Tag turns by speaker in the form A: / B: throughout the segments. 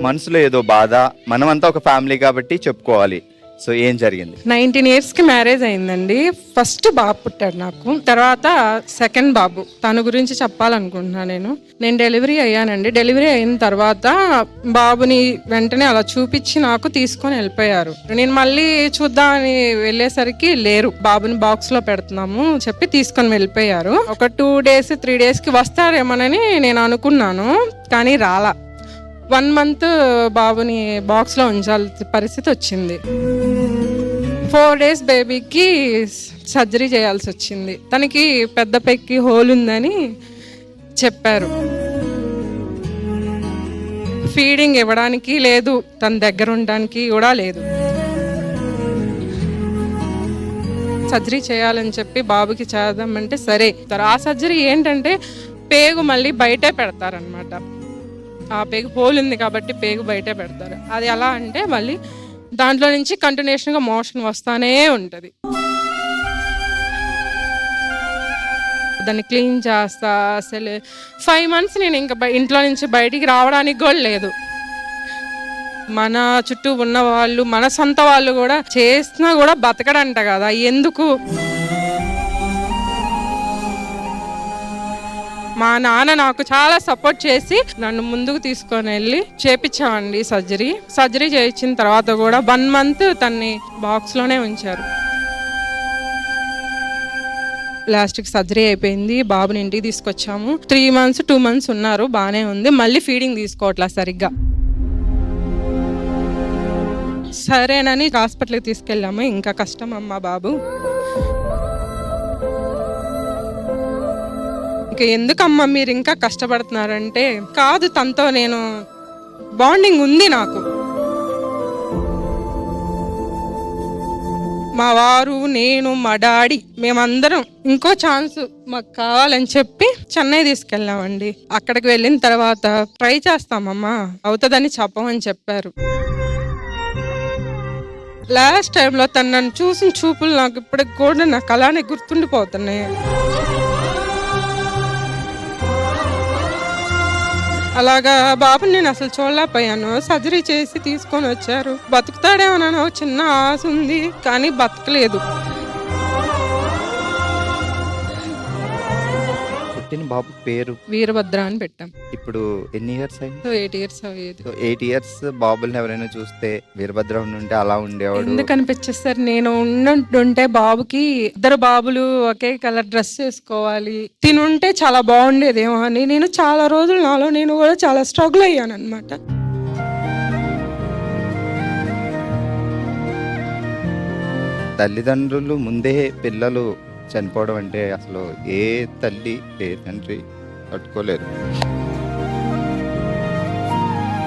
A: మనసులో ఏదో బాధ, మనమంతా ఒక ఫ్యామిలీ కాబట్టి చెప్పుకోవాలి. సో ఏం జరిగింది?
B: 19 years కి మ్యారేజ్ అయిందండి. ఫస్ట్ బాబు పుట్టాడు నాకు, తర్వాత సెకండ్ బాబు. తన గురించి చెప్పాలనుకుంటున్నా. నేను డెలివరీ అయ్యానండి. డెలివరీ అయిన తర్వాత బాబుని వెంటనే అలా చూపించి నాకు తీసుకొని వెళ్ళిపోయారు. నేను మళ్ళీ చూద్దామని వెళ్ళేసరికి లేరు, బాబుని బాక్స్ లో పెడుతున్నాము చెప్పి తీసుకొని వెళ్ళిపోయారు. ఒక 2 days 3 days కి వస్తారేమోనని నేను అనుకున్నాను, కానీ రాలా. 1 month బాబుని బాక్స్ లో ఉంచాల్సిన పరిస్థితి వచ్చింది. 4 days బేబీకి సర్జరీ చేయాల్సి వచ్చింది. తనకి పెద్ద పెక్కి హోల్ ఉందని చెప్పారు. ఫీడింగ్ ఇవ్వడానికి లేదు, తన దగ్గర ఉండడానికి కూడా లేదు. సర్జరీ చేయాలని చెప్పి బాబుకి చేద్దామంటే సరే. ఆ సర్జరీ ఏంటంటే పేగు మళ్ళీ బయటే పెడతారనమాట. ఆ పేగు హోల్ ఉంది కాబట్టి పేగు బయటే పెడతారు. అది ఎలా అంటే మళ్ళీ దాంట్లో నుంచి కంటిన్యూషన్గా మోషన్ వస్తానే ఉంటుంది. దాన్ని క్లీన్ చేస్తా. అసలు 5 months నేను ఇంకా ఇంట్లో నుంచి బయటికి రావడానికి కూడా లేదు. మన చుట్టూ ఉన్న వాళ్ళు, మన సొంత వాళ్ళు కూడా చేసినా కూడా బతకడంట కదా, ఎందుకు? మా నాన్న నాకు చాలా సపోర్ట్ చేసి నన్ను ముందుకు తీసుకొని వెళ్ళి చేపించామండి సర్జరీ చేయించిన తర్వాత కూడా 1 month తన్ని బాక్స్ లోనే ఉంచారు. లాస్ట్కి సర్జరీ అయిపోయింది, బాబుని ఇంటికి తీసుకొచ్చాము. 3 months 2 months ఉన్నారు, బాగానే ఉంది. మళ్ళీ ఫీడింగ్ తీసుకోవట్లా సరిగ్గా. సరేనని హాస్పిటల్కి తీసుకెళ్ళాము. ఇంకా కష్టం అమ్మా బాబు, ఎందుకమ్మా మీరు ఇంకా కష్టపడుతున్నారంటే, కాదు తనతో నేను బాండింగ్ ఉంది నాకు. మా వారు, నేను, మా డాడీ, మేమందరం ఇంకో ఛాన్స్ మాకు కావాలని చెప్పి చెన్నై తీసుకెళ్ళామండి. అక్కడికి వెళ్ళిన తర్వాత ట్రై చేస్తామమ్మా, అవుతుందని చెప్పమని చెప్పారు. లాస్ట్ టైంలో తను నన్ను చూసిన చూపులు నాకు ఇప్పటికి కూడా నాకు అలానే గుర్తుండిపోతున్నాయి. అలాగా బాబుని నేను అసలు చూడలేకపోయాను. సర్జరీ చేసి తీసుకొని వచ్చారు. బతుకుతాడేమో చిన్న ఆశ ఉంది, కానీ బతకలేదు.
A: పుట్టిన బాబు పేరు
B: వీరభద్ర అని పెట్టాం.
A: ఇప్పుడు ఎన్ని ఇయర్స్ అయింది?
B: 8 years అయ్యేది.
A: 8 years బాబుల్ని ఎవరైనా చూస్తే వీరభద్ర ఉంటే అలా ఉండేవాడు.
B: ఎందుకు అనిపించేస్తారు, నేను ఉంటే బాబుకి 2 బాబులు ఒకే కలర్ డ్రెస్ వేసుకోవాలి, తినుంటే చాలా బాగుండేదేమో అని నేను చాలా రోజులు నాలో నేను కూడా చాలా స్ట్రగుల్ అయ్యాను అనమాట.
A: తల్లిదండ్రులు ముందే పిల్లలు చనిపోవడం అంటే అసలు ఏ తల్లి ఏ తండ్రి తట్టుకోలేరు.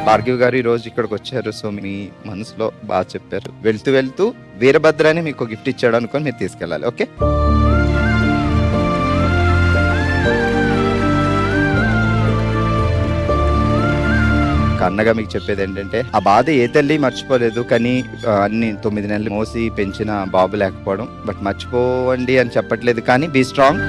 A: భార్గవి గారు ఈ రోజు ఇక్కడికి వచ్చారు. సో మీ మనసులో బాగా చెప్పారు. వెళ్తూ వెళ్తూ వీరభద్ర అని మీకు గిఫ్ట్ ఇచ్చాడు అనుకొని మీరు తీసుకెళ్ళాలి. ఓకే, అన్నగా మీకు చెప్పేది ఏంటంటే, ఆ బాధ ఏ తల్లి మర్చిపోలేదు. కానీ అన్ని 9 నెలలు మోసి పెంచిన బాబు లేకపోవడం, బట్ మర్చిపోవండి అని చెప్పట్లేదు, కానీ బీ స్ట్రాంగ్.